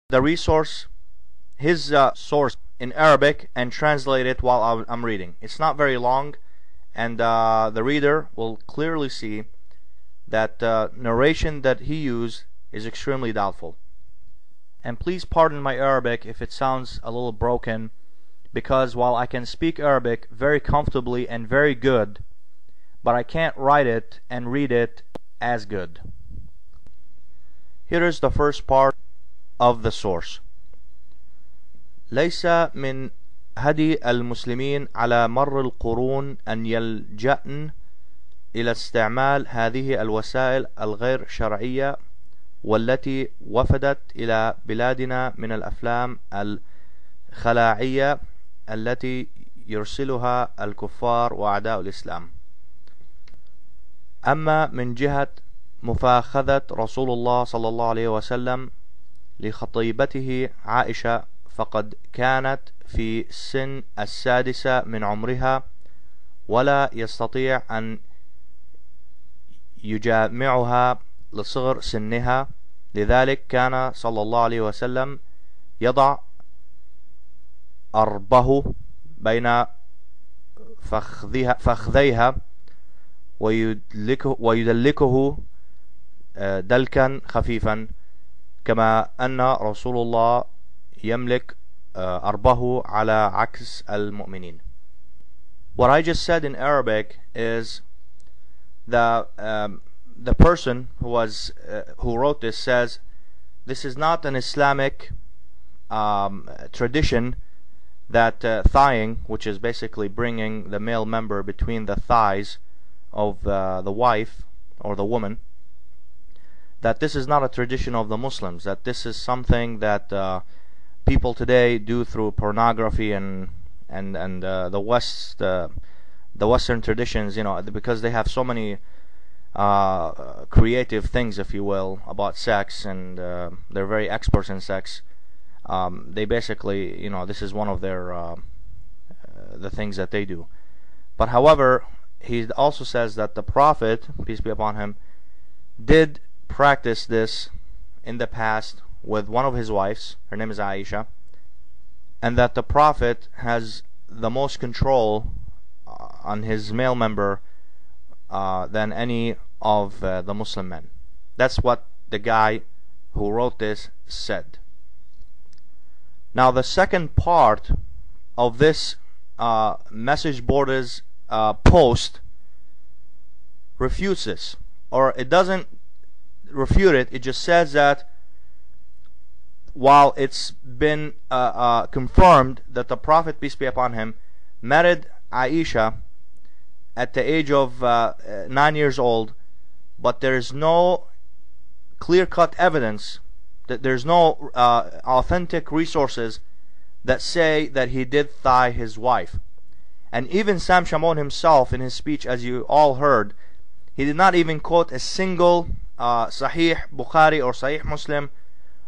the resource, his source in Arabic, and translate it while I'm reading. It's not very long, and the reader will clearly see that narration that he used is extremely doubtful. And please pardon my Arabic if it sounds a little broken, because while I can speak Arabic very comfortably and very good, but I can't write it and read it as good. Here is the first part of the source. ليس من هدي المسلمين على مر القرون أن يلجأن إلى استعمال هذه الوسائل الغير شرعية والتي وفدت إلى بلادنا من الأفلام الخلاعية التي يرسلها الكفار وأعداء الإسلام. أما من جهة مفاخذة رسول الله صلى الله عليه وسلم لخطيبته عائشة، فقد كانت في سن السادسة من عمرها ولا يستطيع أن يجامعها لصغر سنها، لذلك كان صلى الله عليه وسلم يضع أربه بين فخذيها ويدلكه دلكا خفيفا، كما أن رسول الله يملك أربه على عكس المؤمنين. What I just said in Arabic is the person who wrote this says this is not an Islamic tradition that thighing, which is basically bringing the male member between the thighs of the wife or the woman, that this is not a tradition of the Muslims, that this is something that people today do through pornography and the Western traditions, because they have so many creative things, if you will, about sex, and they're very experts in sex. They basically, this is one of their the things that they do. But however, he also says that the Prophet, peace be upon him, did practice this in the past with one of his wives. Her name is Aisha, and that the Prophet has the most control on his male member than any of the Muslim men. That's what the guy who wrote this said. Now the second part of this message board's post refutes this, or it doesn't refute it. It just says that while it's been confirmed that the Prophet, peace be upon him, married Aisha at the age of 9 years old, but there is no clear-cut evidence, that there's no authentic resources that say that he did thigh his wife. And even Sam Shamoun himself, in his speech, as you all heard, he did not even quote a single Sahih Bukhari or Sahih Muslim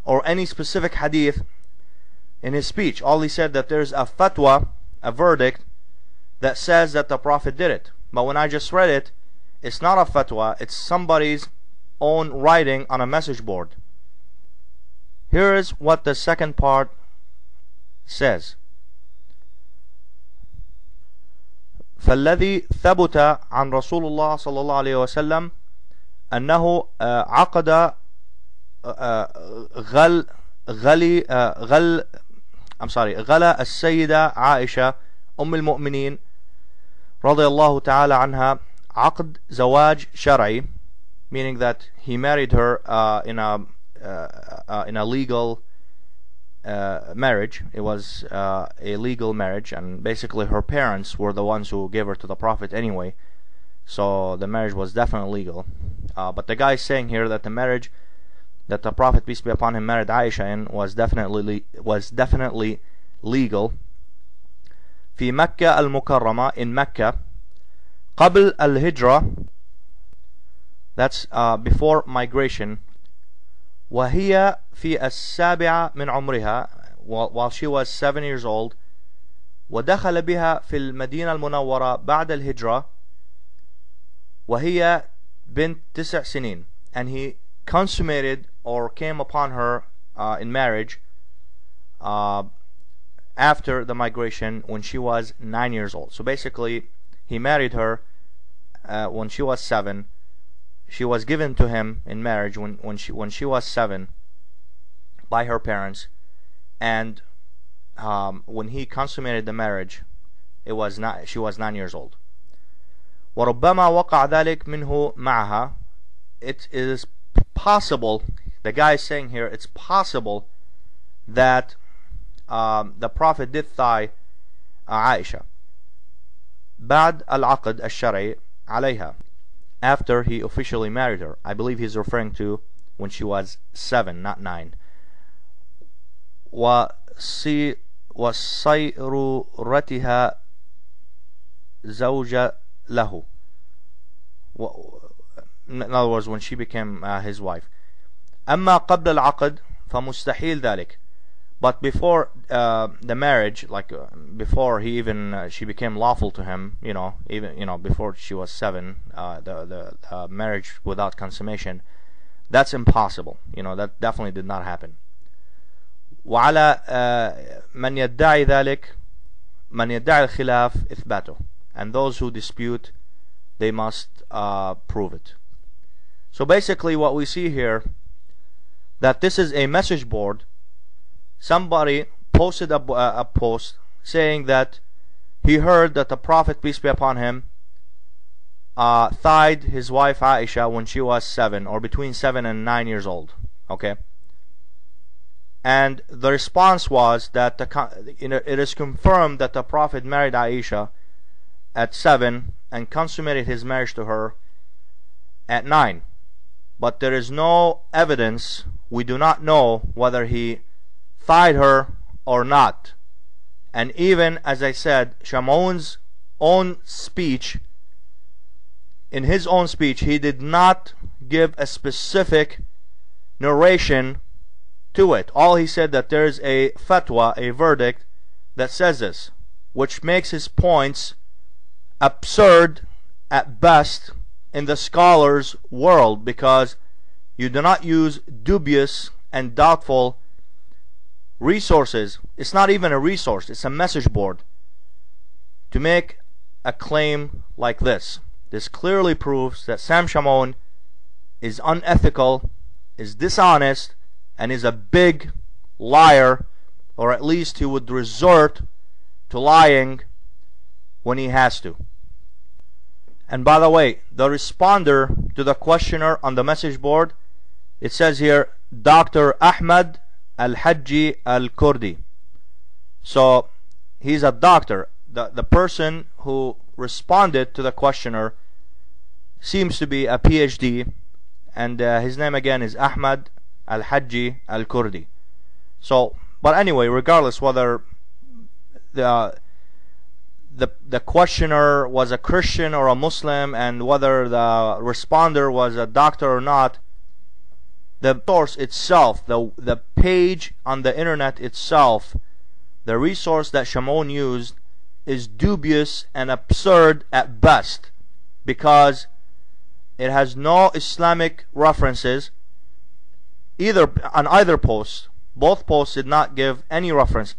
or any specific hadith in his speech. All he said that there's a fatwa, a verdict, that says that the Prophet did it. But when I just read it, it's not a fatwa, it's somebody's own writing on a message board. Here is what the second part says. فالذي ثبت عن رسول الله صلى الله عليه وسلم أنه عقد غلا السيدة عائشة أم المؤمنين رضي الله تعالى عنها عقد زواج شرعي, meaning that he married her in a legal marriage. It was a legal marriage, and basically her parents were the ones who gave her to the Prophet anyway, so the marriage was definitely legal. But the guy is saying here that the marriage that the Prophet, peace be upon him, married Aisha in was definitely legal. في مكة المكرمة, in Mecca, قبل الهجرة, that's before migration, وهي في السابعة من عمرها, while she was 7 years old, ودخل بها في المدينة المنورة بعد الهجرة وهي بنت 9 سنين, and he consummated or came upon her in marriage after the migration when she was 9 years old. So basically, he married her when she was 7. She was given to him in marriage when she was 7 by her parents, and when he consummated the marriage, she was 9 years old. وربما وقع ذلك منه معها. It is possible, the guy is saying here, it's possible that the Prophet did thigh Aisha بعد العقد الشرعي عليها, after he officially married her. I believe he's referring to when she was 7, not 9. وصيرورتها زوجة له. In other words, when she became his wife. أما قبل العقد فمستحيل ذلك. But before the marriage, like before she became lawful to him, even before she was 7, the marriage without consummation, that's impossible. That definitely did not happen. وعلى من يدعي ذلك من يدعي الخلاف إثباته. And those who dispute, they must prove it. So basically what we see here, that this is a message board. Somebody posted a post saying that he heard that the Prophet, peace be upon him, thied his wife Aisha when she was 7, or between 7 and 9 years old. Okay? And the response was that it is confirmed that the Prophet married Aisha at 7 and consummated his marriage to her at 9. But there is no evidence. We do not know whether he thied her or not. And even, as I said, Shamon's own speech, in his own speech, he did not give a specific narration to it. All he said that there is a fatwa, a verdict, that says this, which makes his points absurd at best in the scholars' world, because you do not use dubious and doubtful resources. It's not even a resource, it's a message board, to make a claim like this. This clearly proves that Sam Shamoun is unethical, is dishonest, and is a big liar, or at least he would resort to lying when he has to. And by the way, the responder to the questioner on the message board, it says here, Dr. Ahmad Al-Hajji Al-Kurdi. So he's a doctor. The person who responded to the questioner seems to be a PhD, and his name again is Ahmad Al-Hajji Al-Kurdi. So, but anyway, regardless whether the questioner was a Christian or a Muslim, and whether the responder was a doctor or not, the source itself, the page on the internet itself, the resource that Shamoun used, is dubious and absurd at best, because it has no Islamic references either on either post. Both posts did not give any reference,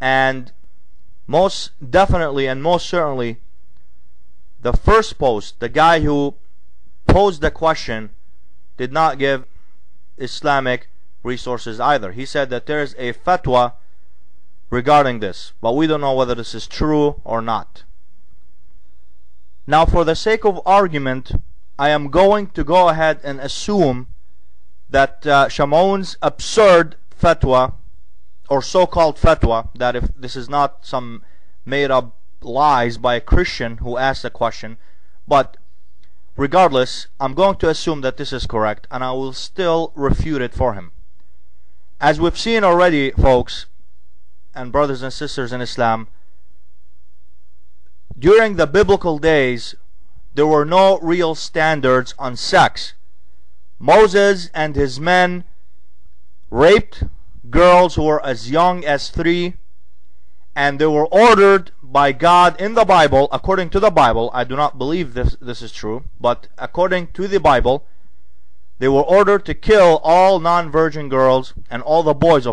and most definitely and most certainly the first post, the guy who posed the question, did not give Islamic resources either. He said that there is a fatwa regarding this, but we don't know whether this is true or not. Now, for the sake of argument, I am going to go ahead and assume that Shamoun's absurd fatwa, or so-called fatwa, that if this is not some made-up lies by a Christian who asked the question, but regardless, I'm going to assume that this is correct, and I will still refute it for him. As we've seen already, folks and brothers and sisters in Islam, during the biblical days, there were no real standards on sex. Moses and his men raped girls who were as young as 3, and they were ordered by God in the Bible, according to the Bible. I do not believe this is true, but according to the Bible, they were ordered to kill all non-virgin girls and all the boys of